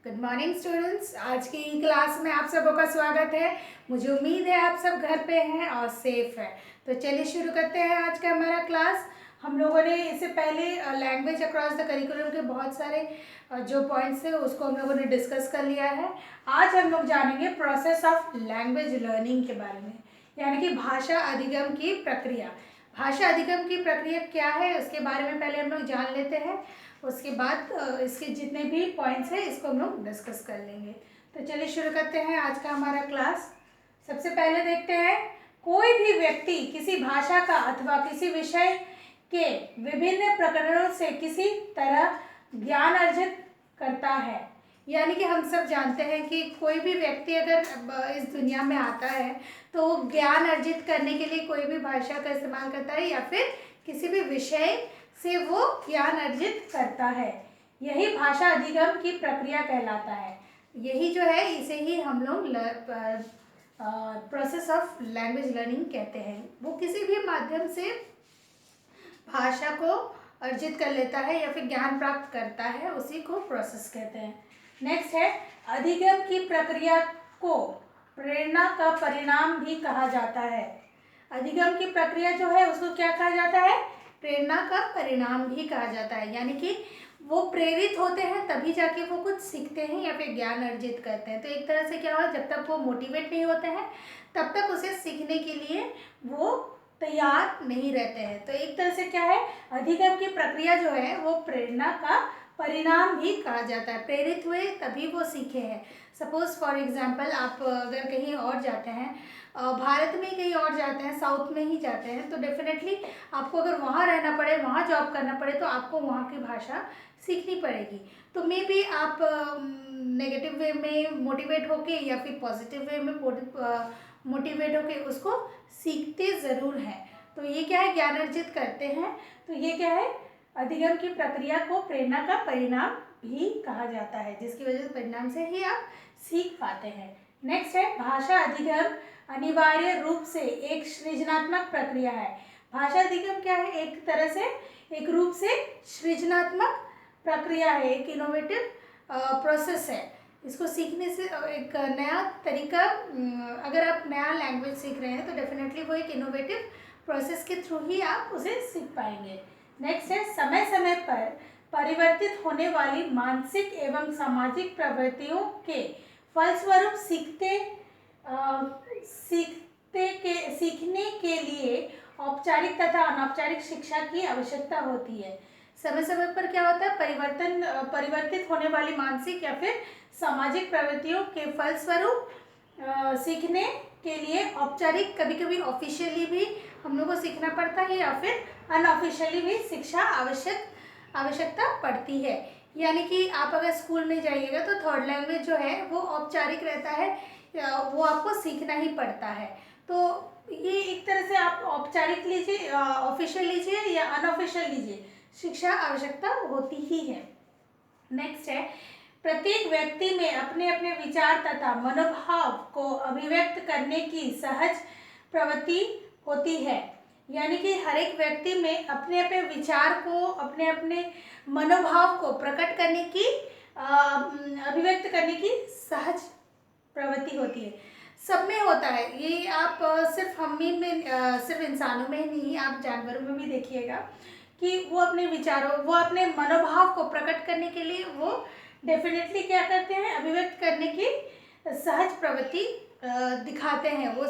Good morning students. आज की class में आप सबों का स्वागत है। मुझे उम्मीद है आप सब घर पे हैं और सेफ हैं। तो चलिए शुरू करते हैं आज का हमारा क्लास। हम लोगों ने इससे पहले लैंग्वेज अक्रॉस द करिकुलम के बहुत सारे जो पॉइंट्स थे उसको हम लोगों ने डिस्कस कर लिया है। आज हम लोग जानेंगे प्रोसेस ऑफ लैंग्वेज लर्निंग के बारे में, यानी कि भाषा अधिगम की प्रक्रिया। भाषा अधिगम की प्रक्रिया क्या है उसके बारे में पहले हम लोग जान लेते हैं, उसके बाद इसके जितने भी पॉइंट्स हैं इसको हम लोग डिस्कस कर लेंगे। तो चलिए शुरू करते हैं आज का हमारा क्लास। सबसे पहले देखते हैं, कोई भी व्यक्ति किसी भाषा का अथवा किसी विषय के विभिन्न प्रकरणों से किसी तरह ज्ञान अर्जित करता है। यानी कि हम सब जानते हैं कि कोई भी व्यक्ति अगर इस दुनिया में आता है तो वो ज्ञान अर्जित करने के लिए कोई भी भाषा का इस्तेमाल करता है या फिर किसी भी विषय से वो ज्ञान अर्जित करता है। यही भाषा अधिगम की प्रक्रिया कहलाता है। यही जो है इसे ही हम लोग प्रोसेस ऑफ लैंग्वेज लर्निंग कहते हैं। वो किसी भी माध्यम से भाषा को अर्जित कर लेता है या फिर ज्ञान प्राप्त करता है, उसी को प्रोसेस कहते हैं। नेक्स्ट है, अधिगम की प्रक्रिया को प्रेरणा का परिणाम भी कहा जाता है। अधिगम की प्रक्रिया जो है उसको क्या कहा जाता है? प्रेरणा का परिणाम भी कहा जाता है। यानी कि वो प्रेरित होते हैं तभी जाके वो कुछ सीखते हैं या फिर ज्ञान अर्जित करते हैं। तो एक तरह से क्या हुआ, जब तक वो मोटिवेट नहीं होते हैं तब तक उसे सीखने के लिए वो तैयार नहीं रहते हैं। तो एक तरह से क्या है, अधिगम की प्रक्रिया जो है वो प्रेरणा का परिणाम भी कहा जाता है। प्रेरित हुए तभी वो सीखे हैं। सपोज फॉर एग्जांपल आप अगर कहीं और जाते हैं, भारत में कहीं और जाते हैं, साउथ में ही जाते हैं, तो डेफिनेटली आपको अगर वहाँ रहना पड़े, वहाँ जॉब करना पड़े तो आपको वहाँ की भाषा सीखनी पड़ेगी। तो मे बी आप नेगेटिव वे में मोटिवेट होके या फिर पॉजिटिव वे में मोटिवेट होके उसको सीखते ज़रूर हैं। तो ये क्या है, ज्ञान अर्जित करते हैं। तो ये क्या है, अधिगम की प्रक्रिया को प्रेरणा का परिणाम भी कहा जाता है, जिसकी वजह से परिणाम से ही आप सीख पाते हैं। नेक्स्ट है, भाषा अधिगम अनिवार्य रूप से एक सृजनात्मक प्रक्रिया है। भाषा अधिगम क्या है, एक तरह से एक रूप से सृजनात्मक प्रक्रिया है, एक इनोवेटिव प्रोसेस है। इसको सीखने से एक नया तरीका, अगर आप नया लैंग्वेज सीख रहे हैं तो डेफिनेटली वो एक इनोवेटिव प्रोसेस के थ्रू ही आप उसे सीख पाएंगे। नेक्स्ट है, समय समय पर परिवर्तित होने वाली मानसिक एवं सामाजिक प्रवृत्तियों के फलस्वरूप सीखने के लिए औपचारिक तथा अनौपचारिक शिक्षा की आवश्यकता होती है। समय समय पर क्या होता है, परिवर्तित होने वाली मानसिक या फिर सामाजिक प्रवृत्तियों के फलस्वरूप सीखने के लिए औपचारिक, कभी कभी ऑफिशियली भी हम लोग को सीखना पड़ता है या फिर अनऑफिशियली भी शिक्षा आवश्यकता पड़ती है। यानी कि आप अगर स्कूल में जाइएगा तो थर्ड लैंग्वेज जो है वो औपचारिक रहता है, वो आपको सीखना ही पड़ता है। तो ये एक तरह से आप औपचारिक लीजिए, ऑफिशियल लीजिए या अनऑफिशियल लीजिए, शिक्षा आवश्यकता होती ही है। नेक्स्ट है, प्रत्येक व्यक्ति में अपने अपने विचार तथा मनोभाव को अभिव्यक्त करने की सहज प्रवृत्ति होती है। यानी कि हर एक व्यक्ति में अपने अपने विचार को, अपने अपने मनोभाव को प्रकट करने की, अभिव्यक्त करने की सहज प्रवृत्ति होती है। सब में होता है ये। आप सिर्फ सिर्फ इंसानों में ही नहीं, आप जानवरों में भी देखिएगा कि वो अपने विचारों, वो अपने मनोभाव को प्रकट करने के लिए वो डेफिनेटली क्या करते हैं, अभिव्यक्त करने की सहज प्रवृत्ति दिखाते हैं। वो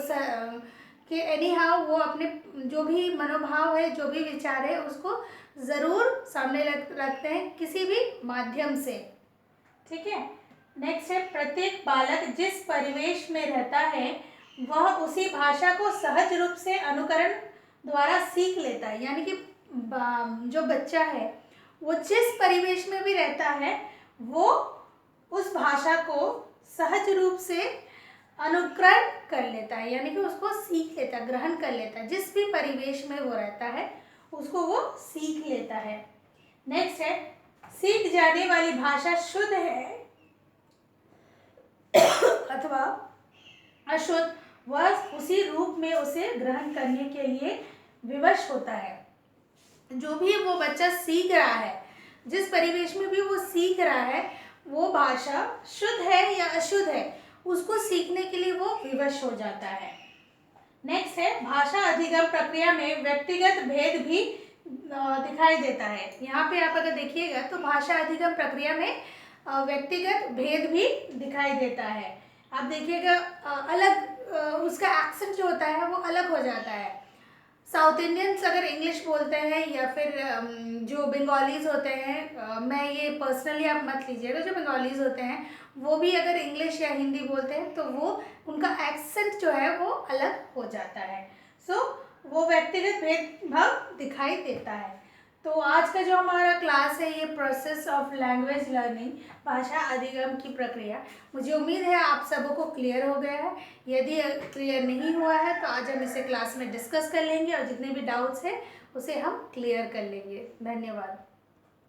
कि एनी हाउ वो अपने जो भी मनोभाव है, जो भी विचार है, उसको ज़रूर सामने रखते हैं किसी भी माध्यम से। ठीक है। नेक्स्ट है, प्रत्येक बालक जिस परिवेश में रहता है वह उसी भाषा को सहज रूप से अनुकरण द्वारा सीख लेता है। यानी कि जो बच्चा है वो जिस परिवेश में भी रहता है वो उस भाषा को सहज रूप से अनुकरण कर लेता है, यानी कि उसको सीख लेता है, ग्रहण कर लेता है। जिस भी परिवेश में वो रहता है उसको वो सीख लेता है। नेक्स्ट है, सीख जाने वाली भाषा शुद्ध है अथवा अशुद्ध, वह उसी रूप में उसे ग्रहण करने के लिए विवश होता है। जो भी वो बच्चा सीख रहा है, जिस परिवेश में भी वो सीख रहा है, वो वो भाषा शुद्ध है या अशुद्ध है उसको सीखने के लिए वो विवश हो जाता है। नेक्स्ट है भाषा अधिगम प्रक्रिया में व्यक्तिगत भेद भी दिखाई देता है। यहाँ पे आप अगर देखिएगा तो भाषा अधिगम प्रक्रिया में व्यक्तिगत भेद भी दिखाई देता है। आप देखिएगा अलग उसका एक्सेंट जो होता है वो अलग हो जाता है। साउथ इंडियंस अगर इंग्लिश बोलते हैं या फिर जो बंगालीज होते हैं, मैं ये पर्सनली आप मत लीजिएगा, जो बंगालीज होते हैं वो भी अगर इंग्लिश या हिंदी बोलते हैं तो वो उनका एक्सेंट जो है वो अलग हो जाता है। सो वो व्यक्तिगत भेदभाव दिखाई देता है। तो आज का जो हमारा क्लास है ये प्रोसेस ऑफ लैंग्वेज लर्निंग, भाषा अधिगम की प्रक्रिया, मुझे उम्मीद है आप सबों को क्लियर हो गया है। यदि क्लियर नहीं हुआ है तो आज हम इसे क्लास में डिस्कस कर लेंगे और जितने भी डाउट्स हैं उसे हम क्लियर कर लेंगे। धन्यवाद।